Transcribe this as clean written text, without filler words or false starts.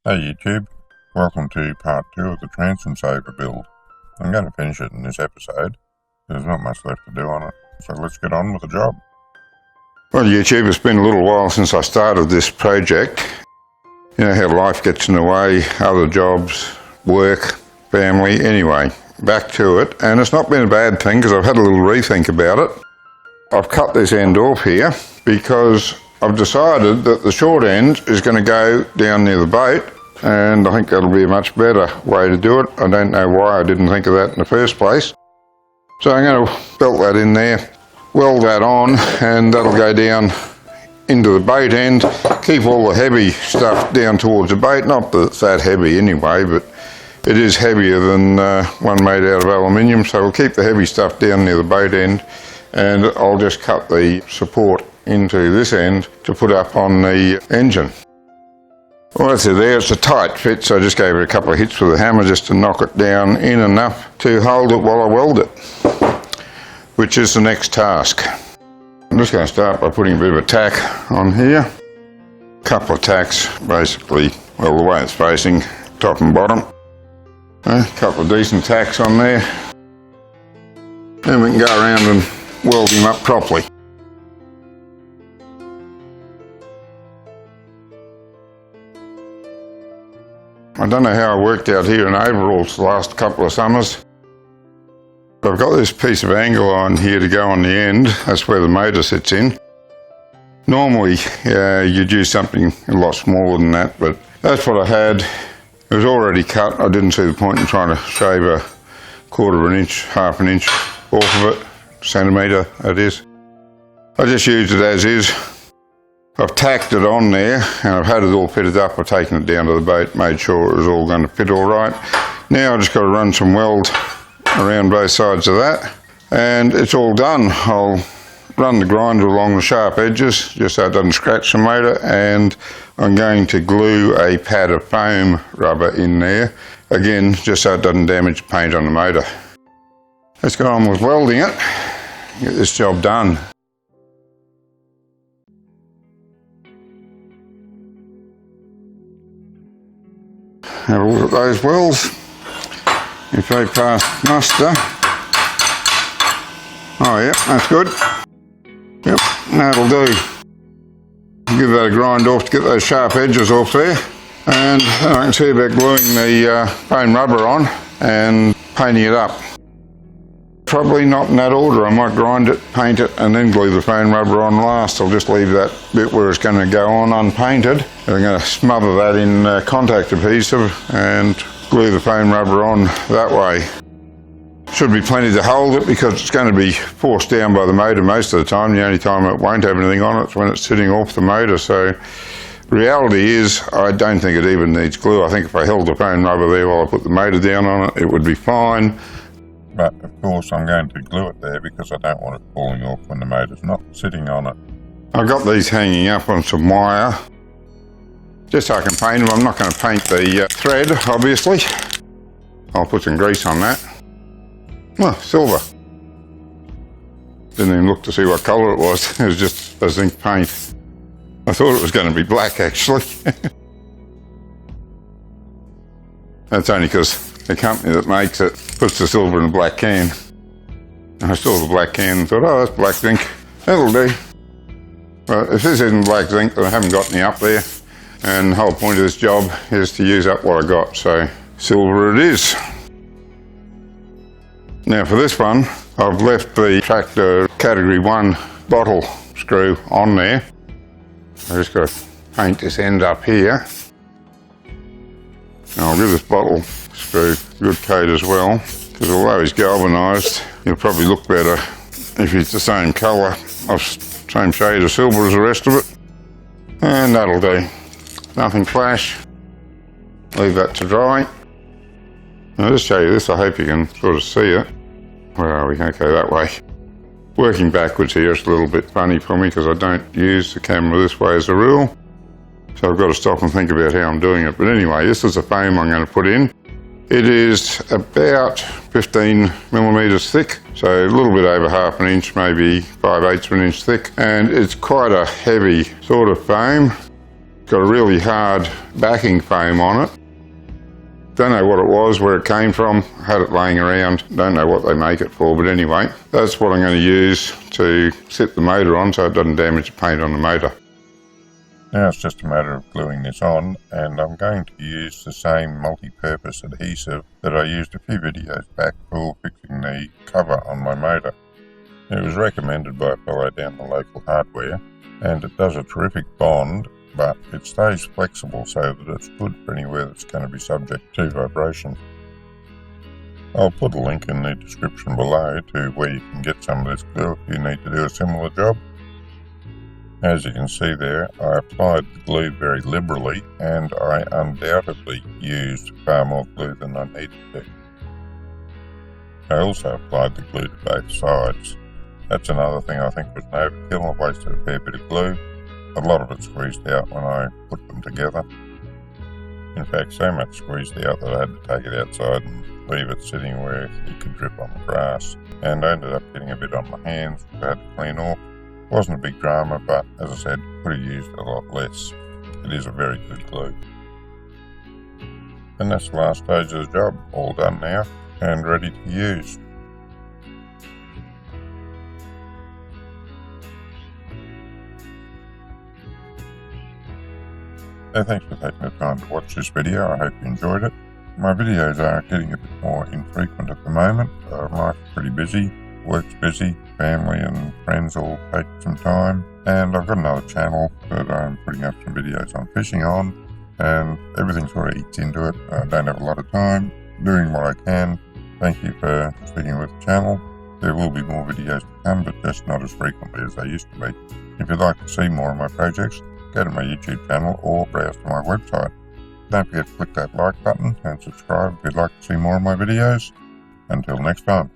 Hey YouTube, welcome to part 2 of the Transom saver build. I'm going to finish it in this episode. There's not much left to do on it, so let's get on with the job. Well YouTube, it's been a little while since I started this project. You know how life gets in the way, other jobs, work, family, anyway, back to it. And it's not been a bad thing because I've had a little rethink about it. I've cut this end off here because I've decided that the short end is going to go down near the boat, and I think that'll be a much better way to do it. I don't know why I didn't think of that in the first place. So I'm going to belt that in there, weld that on, and that'll go down into the boat end. Keep all the heavy stuff down towards the boat, not that it's that heavy anyway, but it is heavier than one made out of aluminium, so we'll keep the heavy stuff down near the boat end, and I'll just cut the support into this end to put up on the engine. Well, that's it there. It's a tight fit, so I just gave it a couple of hits with a hammer just to knock it down in enough to hold it while I weld it, which is the next task. I'm just going to start by putting a bit of a tack on here. A couple of tacks, basically, well, the way it's facing, top and bottom. A couple of decent tacks on there. Then we can go around and weld him up properly. I don't know how I worked out here in overalls the last couple of summers. But I've got this piece of angle on here to go on the end. That's where the motor sits in. Normally you'd use something a lot smaller than that, but that's what I had. It was already cut. I didn't see the point in trying to shave a quarter of an inch, half an inch off of it, centimetre that is. I just used it as is. I've tacked it on there and I've had it all fitted up. I've taken it down to the boat, made sure it was all going to fit all right. Now I've just got to run some weld around both sides of that and it's all done. I'll run the grinder along the sharp edges just so it doesn't scratch the motor, and I'm going to glue a pad of foam rubber in there, again just so it doesn't damage the paint on the motor. Let's go on with welding it, get this job done. Have a look at those welds, if they pass muster. Oh yeah, that's good. Yep, that'll do. Give that a grind off to get those sharp edges off there. And I can see about gluing the foam rubber on and painting it up. Probably not in that order. I might grind it, paint it, and then glue the foam rubber on last. I'll just leave that bit where it's going to go on unpainted. I'm going to smother that in contact adhesive and glue the foam rubber on that way. Should be plenty to hold it because it's going to be forced down by the motor most of the time. The only time it won't have anything on it is when it's sitting off the motor. So reality is I don't think it even needs glue. I think if I held the foam rubber there while I put the motor down on it, it would be fine. But of course I'm going to glue it there because I don't want it falling off when the motor's not sitting on it. I've got these hanging up on some wire just so I can paint them. I'm not going to paint the thread, obviously. I'll put some grease on that. Oh, silver. Didn't even look to see what colour it was. It was just a zinc paint. I thought it was going to be black actually. That's only because the company that makes it puts the silver in a black can. I saw the black can and thought, oh, that's black zinc. That'll do. Well, if this isn't black zinc, then I haven't got any up there. And the whole point of this job is to use up what I got. So silver it is. Now for this one, I've left the tractor category 1 bottle screw on there. I've just got to paint this end up here. And I'll give this bottle screw a good coat as well, because although he's galvanised, he'll probably look better if he's the same colour, same shade of silver as the rest of it. And that'll do. Nothing flash. Leave that to dry. I'll just show you this, I hope you can sort of see it. Where are we? Okay, that way. Working backwards here is a little bit funny for me because I don't use the camera this way as a rule. So I've got to stop and think about how I'm doing it. But anyway, this is the foam I'm going to put in. It is about 15 millimetres thick, so a little bit over half an inch, maybe 5/8 of an inch thick. And it's quite a heavy sort of foam. Got a really hard backing foam on it. Don't know what it was, where it came from. Had it laying around. Don't know what they make it for, but anyway, that's what I'm going to use to set the motor on so it doesn't damage the paint on the motor. Now it's just a matter of gluing this on, and I'm going to use the same multi-purpose adhesive that I used a few videos back for fixing the cover on my motor. It was recommended by a fellow down the local hardware, and it does a terrific bond, but it stays flexible so that it's good for anywhere that's going to be subject to vibration. I'll put a link in the description below to where you can get some of this glue if you need to do a similar job. As you can see there, I applied the glue very liberally, and I undoubtedly used far more glue than I needed to. I also applied the glue to both sides. That's another thing I think was an overkill. I wasted a fair bit of glue. A lot of it squeezed out when I put them together. In fact, so much squeezed out that I had to take it outside and leave it sitting where it could drip on the grass. And I ended up getting a bit on my hands, which I had to clean off. Wasn't a big drama, but as I said, could have used a lot less. It is a very good glue. And that's the last stage of the job, all done now and ready to use. So thanks for taking the time to watch this video. I hope you enjoyed it. My videos are getting a bit more infrequent at the moment. Life's pretty busy. Work's busy, family and friends all take some time, and I've got another channel that I'm putting up some videos on fishing on, and everything sort of eats into it. I don't have a lot of time, doing what I can. Thank you for sticking with the channel. There will be more videos to come, but just not as frequently as they used to be. If you'd like to see more of my projects, go to my YouTube channel or browse to my website. Don't forget to click that like button and subscribe if you'd like to see more of my videos. Until next time.